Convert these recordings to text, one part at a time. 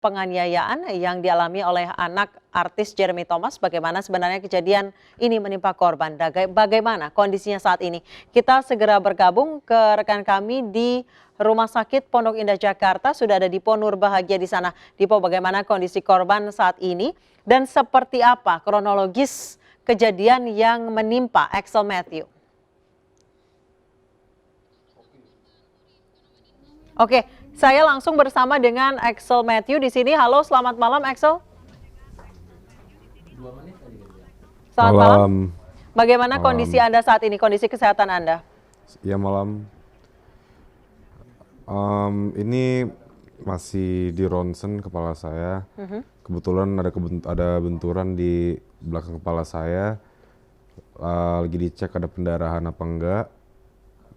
penganiayaan yang dialami oleh anak artis Jeremy Thomas. Bagaimana sebenarnya kejadian ini menimpa korban? Bagaimana kondisinya saat ini? Kita segera bergabung ke rekan kami di Rumah Sakit Pondok Indah Jakarta. Sudah ada Dipo Nurbahagia di sana. Dipo, bagaimana kondisi korban saat ini dan seperti apa kronologis kejadian yang menimpa Axel Matthew? Oke, saya langsung bersama dengan Axel Matthew di sini. Halo, selamat malam Axel. Selamat malam. Bagaimana kondisi Anda saat ini, kondisi kesehatan Anda? Ya malam. Ini masih di ronsen kepala saya. Kebetulan ada benturan di belakang kepala saya. Lagi dicek ada pendarahan apa enggak.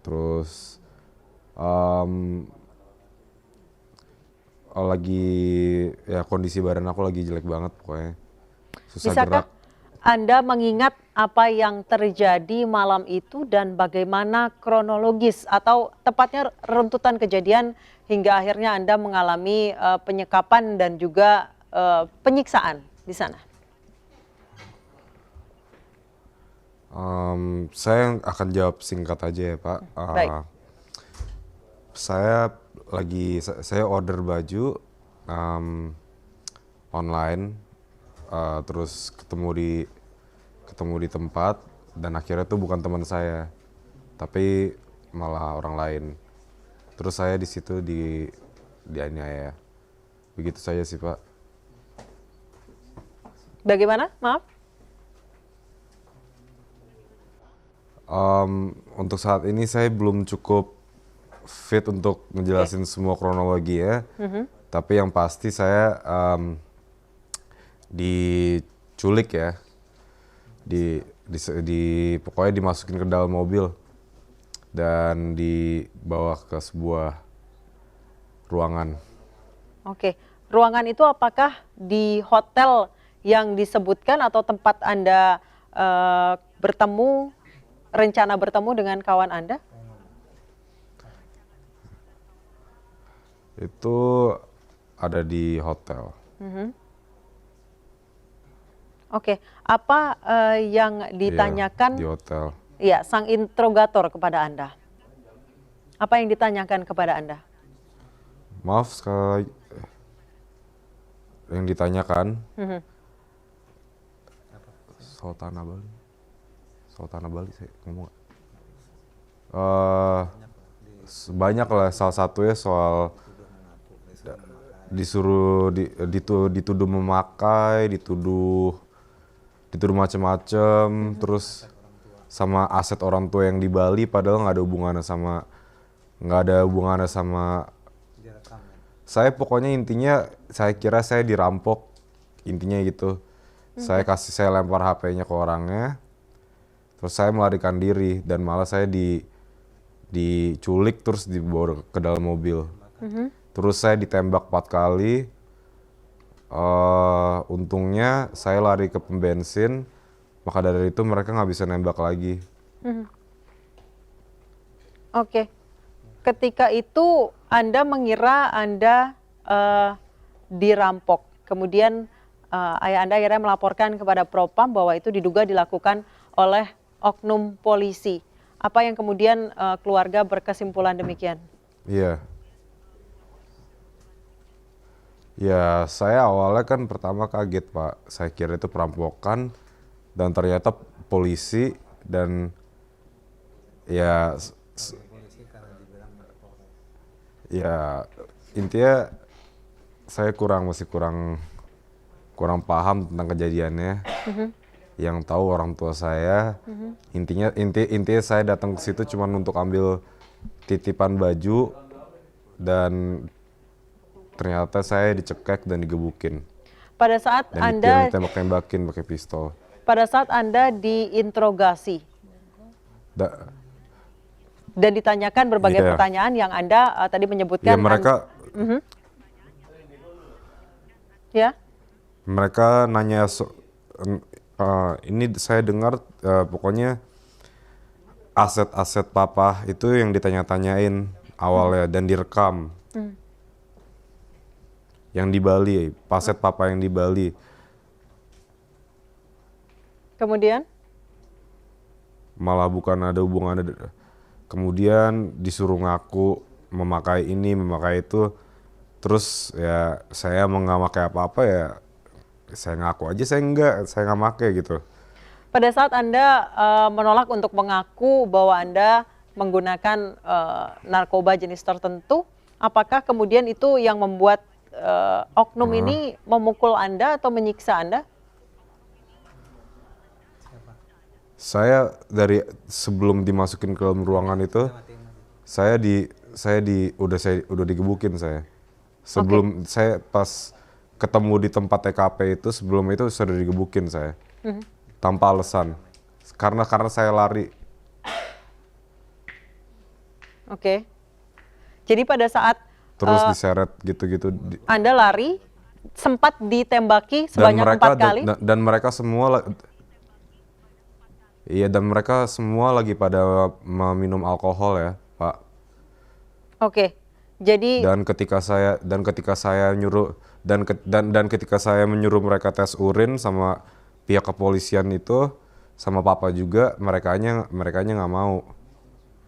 Terus kondisi badan aku lagi jelek banget pokoknya. Susah Bisakah gerak. Anda mengingat apa yang terjadi malam itu dan bagaimana kronologis atau tepatnya runtutan kejadian hingga akhirnya Anda mengalami penyekapan dan juga penyiksaan di sana? Saya akan jawab singkat aja ya Pak. Baik. Saya order baju online, terus ketemu di tempat dan akhirnya tuh bukan teman saya, tapi malah orang lain. Terus saya di situ dianiaya. Begitu saja sih Pak. Bagaimana? Maaf. Untuk saat ini saya belum cukup fit untuk ngejelasin semua kronologi ya. Tapi yang pasti saya diculik ya. Pokoknya dimasukin ke dalam mobil dan dibawa ke sebuah ruangan. Oke, ruangan itu apakah di hotel yang disebutkan atau tempat Anda rencana bertemu dengan kawan Anda? Itu ada di hotel. Oke, apa yang ditanyakan? Iya, di hotel. Ya, sang interrogator kepada Anda. Apa yang ditanyakan kepada Anda? Maaf sekali yang ditanyakan. Soal tanah Bali saya ngomong. Banyak lah, salah satunya soal dituduh memakai, dituduh macam-macam, terus sama aset orang tua yang di Bali padahal nggak ada hubungannya sama saya. Pokoknya intinya saya kira saya dirampok, intinya gitu. Saya lempar HP-nya ke orangnya, terus saya melarikan diri dan malah saya diculik terus dibawa ke dalam mobil. Terus saya ditembak 4 kali. Untungnya saya lari ke pom bensin, maka dari itu mereka nggak bisa nembak lagi. Oke, ketika itu Anda mengira Anda dirampok, kemudian ayah Anda akhirnya melaporkan kepada Propam bahwa itu diduga dilakukan oleh oknum polisi. Apa yang kemudian keluarga berkesimpulan demikian? Iya. Ya, saya awalnya kan pertama kaget Pak. Saya kira itu perampokan dan ternyata polisi dan ya intinya saya masih kurang paham tentang kejadiannya. Yang tahu orang tua saya. Intinya saya datang ke situ cuma untuk ambil titipan baju dan ternyata saya dicekek dan digebukin. Pada saat dan Anda ditembak-tembakin pakai pistol. Pada saat Anda diinterogasi dan ditanyakan berbagai pertanyaan yang Anda tadi menyebutkan. Ya mereka. Ya. Mereka nanya ini saya dengar pokoknya aset-aset papa itu yang ditanya-tanyain awalnya dan direkam. yang di Bali, Paset papa yang di Bali. Kemudian? Malah bukan ada hubungannya. Kemudian disuruh ngaku memakai ini, memakai itu. Terus ya saya mau nggak pakai apa-apa ya, saya ngaku aja saya nggak pakai gitu. Pada saat Anda menolak untuk mengaku bahwa Anda menggunakan narkoba jenis tertentu, apakah kemudian itu yang membuat oknum ini memukul Anda atau menyiksa Anda? Saya dari sebelum dimasukin ke dalam ruangan itu, saya udah digebukin saya. Sebelum saya pas ketemu di tempat TKP itu, sebelum itu sudah digebukin saya. Tanpa alasan. Karena saya lari. Oke. Jadi pada saat Terus diseret gitu-gitu. Anda lari, sempat ditembaki sebanyak 4 kali? Dan mereka semua, iya, dan mereka semua lagi pada meminum alkohol ya, Pak. Oke. Jadi Dan ketika saya nyuruh dan ketika saya menyuruh mereka tes urin sama pihak kepolisian itu sama papa juga, merekanya nggak mau.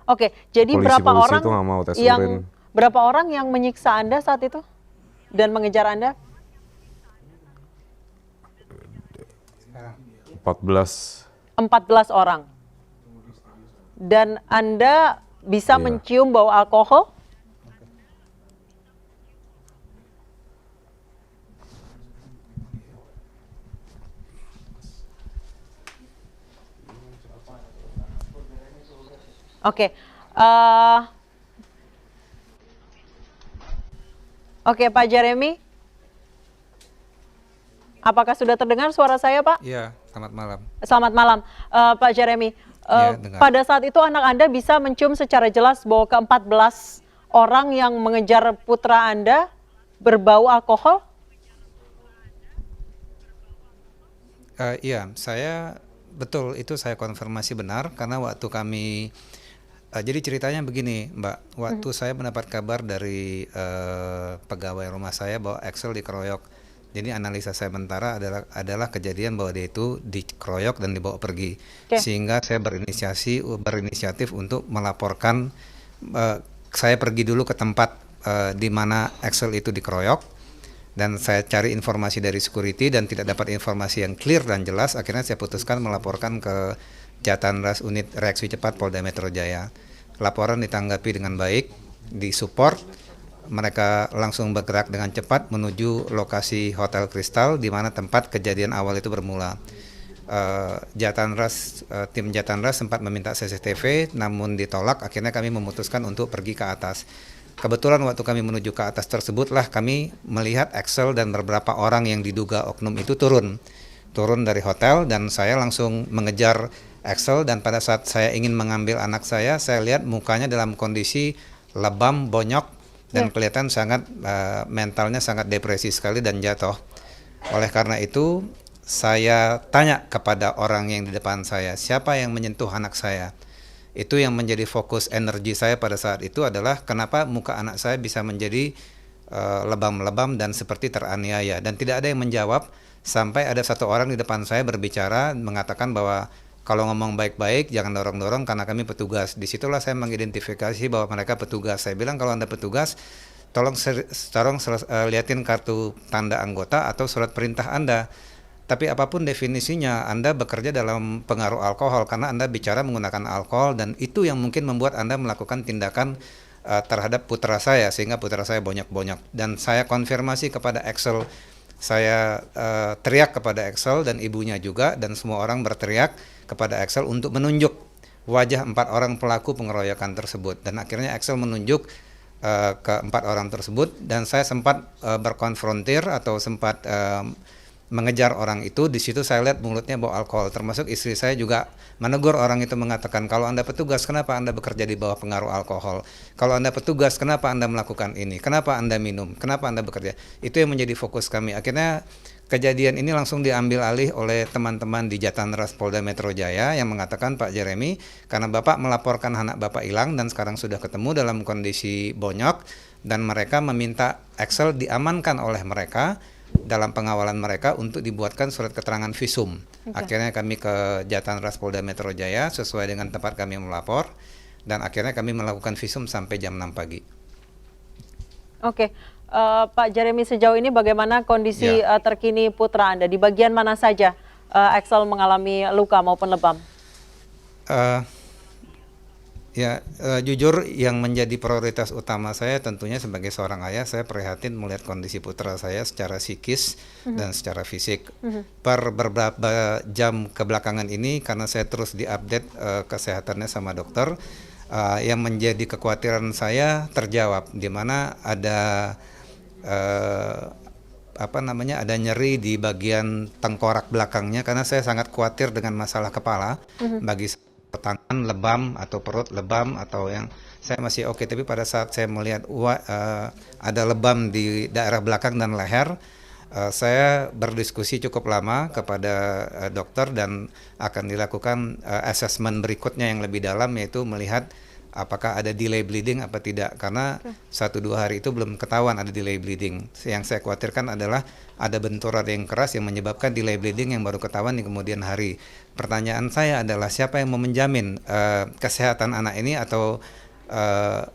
Oke, jadi Polisi itu nggak mau tes urin. berapa orang yang menyiksa Anda saat itu dan mengejar Anda? 14. 14 orang. Dan Anda bisa Iya. mencium bau alkohol? Oke. Oke, Pak Jeremy. Apakah sudah terdengar suara saya, Pak? Iya, selamat malam. Selamat malam, Pak Jeremy. Iya, dengar. Pada saat itu anak Anda bisa mencium secara jelas bahwa ke-14 orang yang mengejar putra Anda berbau alkohol? Iya, saya betul itu saya konfirmasi benar karena waktu kami jadi ceritanya begini, Mbak. Waktu saya mendapat kabar dari pegawai rumah saya bahwa Axel dikeroyok. Jadi analisa saya sementara adalah kejadian bahwa dia itu dikeroyok dan dibawa pergi. Oke. Sehingga saya berinisiatif untuk melaporkan. Saya pergi dulu ke tempat di mana Axel itu dikeroyok dan saya cari informasi dari security dan tidak dapat informasi yang clear dan jelas. Akhirnya saya putuskan melaporkan ke Jatanras Unit Reaksi Cepat Polda Metro Jaya. Laporan ditanggapi dengan baik, disupport. Mereka langsung bergerak dengan cepat menuju lokasi Hotel Kristal di mana tempat kejadian awal itu bermula. Tim Jatanras sempat meminta CCTV namun ditolak. Akhirnya kami memutuskan untuk pergi ke atas. Kebetulan waktu kami menuju ke atas tersebutlah kami melihat Axel dan beberapa orang yang diduga oknum itu turun dari hotel dan saya langsung mengejar Axel dan pada saat saya ingin mengambil anak saya lihat mukanya dalam kondisi lebam, bonyok dan kelihatan sangat mentalnya sangat depresi sekali dan jatuh. Oleh karena itu saya tanya kepada orang yang di depan saya, siapa yang menyentuh anak saya? Itu yang menjadi fokus energi saya pada saat itu adalah kenapa muka anak saya bisa menjadi lebam-lebam dan seperti teraniaya dan tidak ada yang menjawab sampai ada satu orang di depan saya berbicara mengatakan bahwa kalau ngomong baik-baik jangan dorong-dorong karena kami petugas. Disitulah saya mengidentifikasi bahwa mereka petugas. Saya bilang kalau Anda petugas tolong liatin kartu tanda anggota atau surat perintah Anda. Tapi apapun definisinya, Anda bekerja dalam pengaruh alkohol karena Anda bicara menggunakan alkohol dan itu yang mungkin membuat Anda melakukan tindakan terhadap putra saya sehingga putra saya bonyok-bonyok. Dan saya konfirmasi kepada Axel, saya teriak kepada Axel dan ibunya juga dan semua orang berteriak kepada Axel untuk menunjuk wajah 4 orang pelaku pengeroyokan tersebut dan akhirnya Axel menunjuk ke 4 orang tersebut dan saya sempat berkonfrontir atau sempat mengejar orang itu. Di situ saya lihat mulutnya bau alkohol, termasuk istri saya juga menegur orang itu mengatakan kalau Anda petugas kenapa Anda bekerja di bawah pengaruh alkohol, kalau Anda petugas kenapa Anda melakukan ini, kenapa Anda minum, kenapa Anda bekerja. Itu yang menjadi fokus kami. Akhirnya kejadian ini langsung diambil alih oleh teman-teman di Jatanras Polda Metro Jaya yang mengatakan Pak Jeremy karena Bapak melaporkan anak Bapak hilang dan sekarang sudah ketemu dalam kondisi bonyok dan mereka meminta Excel diamankan oleh mereka dalam pengawalan mereka untuk dibuatkan surat keterangan visum. Akhirnya kami ke Jatanras Polda Metro Jaya sesuai dengan tempat kami melapor, dan akhirnya kami melakukan visum sampai jam 6 pagi. Oke, Pak Jeremy, sejauh ini bagaimana kondisi terkini putra Anda? Di bagian mana saja Axel mengalami luka maupun lebam? Jujur yang menjadi prioritas utama saya tentunya sebagai seorang ayah, saya prihatin melihat kondisi putra saya secara psikis dan secara fisik. Per beberapa jam kebelakangan ini, karena saya terus diupdate kesehatannya sama dokter, yang menjadi kekhawatiran saya terjawab, di mana ada ada nyeri di bagian tengkorak belakangnya, karena saya sangat khawatir dengan masalah kepala. Bagi tangan lebam atau perut lebam atau yang saya masih oke, tapi pada saat saya melihat ada lebam di daerah belakang dan leher, saya berdiskusi cukup lama kepada dokter dan akan dilakukan assessment berikutnya yang lebih dalam, yaitu melihat apakah ada delay bleeding apa tidak, karena 1-2 hari itu belum ketahuan ada delay bleeding. Yang saya khawatirkan adalah ada benturan yang keras yang menyebabkan delay bleeding yang baru ketahuan di kemudian hari. Pertanyaan saya adalah siapa yang mau menjamin kesehatan anak ini atau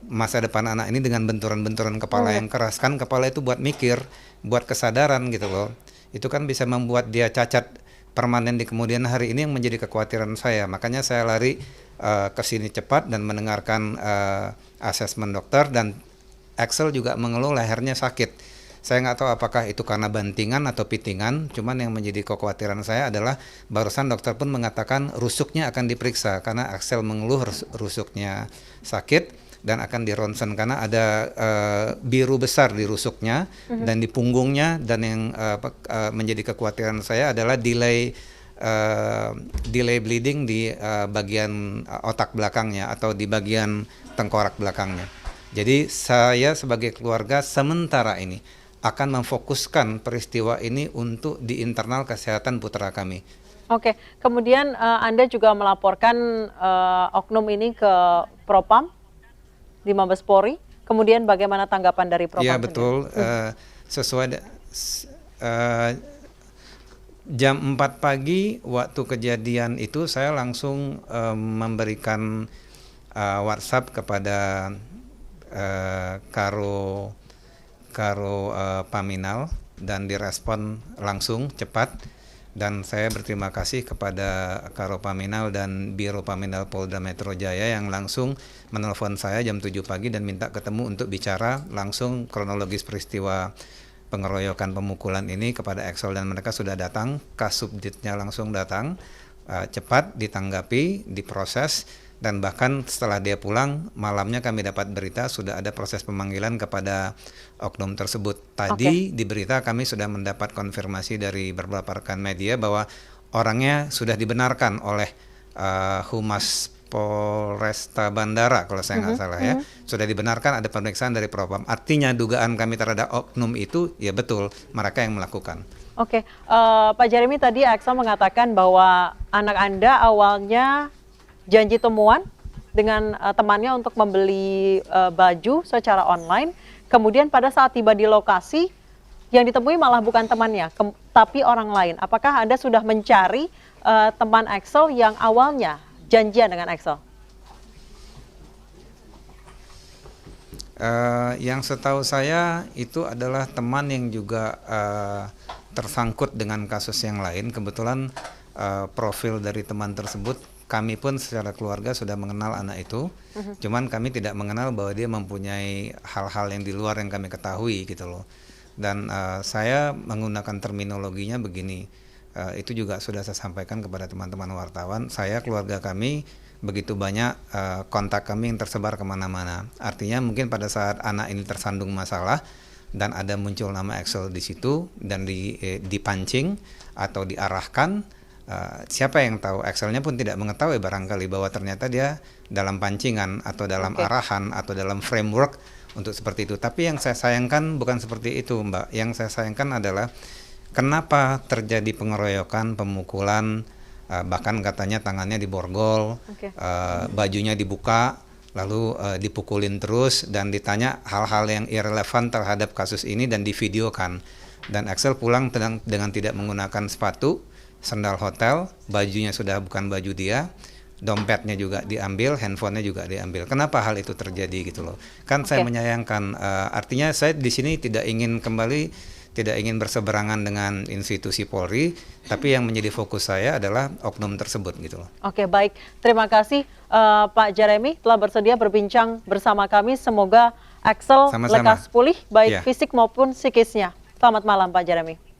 masa depan anak ini dengan benturan-benturan kepala yang keras. Kan kepala itu buat mikir, buat kesadaran gitu loh. Itu kan bisa membuat dia cacat permanen di kemudian hari, ini yang menjadi kekhawatiran saya. Makanya saya lari ke sini cepat dan mendengarkan asesmen dokter, dan Axel juga mengeluh lehernya sakit. Saya nggak tahu apakah itu karena bantingan atau pitingan, cuman yang menjadi kekhawatiran saya adalah barusan dokter pun mengatakan rusuknya akan diperiksa, karena Axel mengeluh rusuknya sakit dan akan dironsen karena ada biru besar di rusuknya dan di punggungnya, dan yang menjadi kekhawatiran saya adalah delay bleeding di bagian otak belakangnya atau di bagian tengkorak belakangnya. Jadi saya sebagai keluarga sementara ini akan memfokuskan peristiwa ini untuk di internal kesehatan putra kami. Oke, kemudian Anda juga melaporkan oknum ini ke Propam di Mabes Polri. Kemudian bagaimana tanggapan dari Propam? Iya betul, sesuai jam 4 pagi waktu kejadian itu saya langsung memberikan WhatsApp kepada Karo Paminal, dan direspon langsung cepat, dan saya berterima kasih kepada Karo Paminal dan Biro Paminal Polda Metro Jaya yang langsung menelpon saya jam 7 pagi dan minta ketemu untuk bicara langsung kronologis peristiwa pengeroyokan pemukulan ini kepada Axel, dan mereka sudah datang, Kasubditnya langsung datang, cepat ditanggapi, diproses, dan bahkan setelah dia pulang malamnya kami dapat berita sudah ada proses pemanggilan kepada oknum tersebut. Tadi di berita kami sudah mendapat konfirmasi dari beberapa rekan media bahwa orangnya sudah dibenarkan oleh Humas Polresta Bandara kalau saya nggak salah ya, sudah dibenarkan, ada pemeriksaan dari Propam. Artinya dugaan kami terhadap oknum itu ya betul mereka yang melakukan. Oke, Pak Jeremy, tadi Axel mengatakan bahwa anak Anda awalnya janji temuan dengan temannya untuk membeli baju secara online. Kemudian pada saat tiba di lokasi, yang ditemui malah bukan temannya, tapi orang lain. Apakah Anda sudah mencari teman Axel yang awalnya janjian dengan Axel? Yang setahu saya itu adalah teman yang juga tersangkut dengan kasus yang lain. Kebetulan profil dari teman tersebut kami pun secara keluarga sudah mengenal anak itu, cuman kami tidak mengenal bahwa dia mempunyai hal-hal yang di luar yang kami ketahui gitu loh. Dan saya menggunakan terminologinya begini, itu juga sudah saya sampaikan kepada teman-teman wartawan. Saya, keluarga kami, begitu banyak kontak kami yang tersebar kemana-mana. Artinya mungkin pada saat anak ini tersandung masalah dan ada muncul nama Axel di situ dan dipancing atau diarahkan. Siapa yang tahu, Axelnya pun tidak mengetahui barangkali bahwa ternyata dia dalam pancingan atau dalam arahan atau dalam framework untuk seperti itu. Tapi yang saya sayangkan bukan seperti itu, Mbak. Yang saya sayangkan adalah kenapa terjadi pengeroyokan, pemukulan, bahkan katanya tangannya diborgol, bajunya dibuka, lalu dipukulin terus dan ditanya hal-hal yang irrelevan terhadap kasus ini dan divideokan. Dan Axel pulang dengan tidak menggunakan sepatu, sandal hotel, bajunya sudah bukan baju dia, dompetnya juga diambil, handphonenya juga diambil. Kenapa hal itu terjadi gitu loh? Kan saya menyayangkan, artinya saya di sini tidak ingin berseberangan dengan institusi Polri, tapi yang menjadi fokus saya adalah oknum tersebut gitu loh. Oke, baik. Terima kasih Pak Jeremy telah bersedia berbincang bersama kami. Semoga Axel Sama-sama. lekas pulih baik Ya. fisik maupun psikisnya. Selamat malam Pak Jeremy.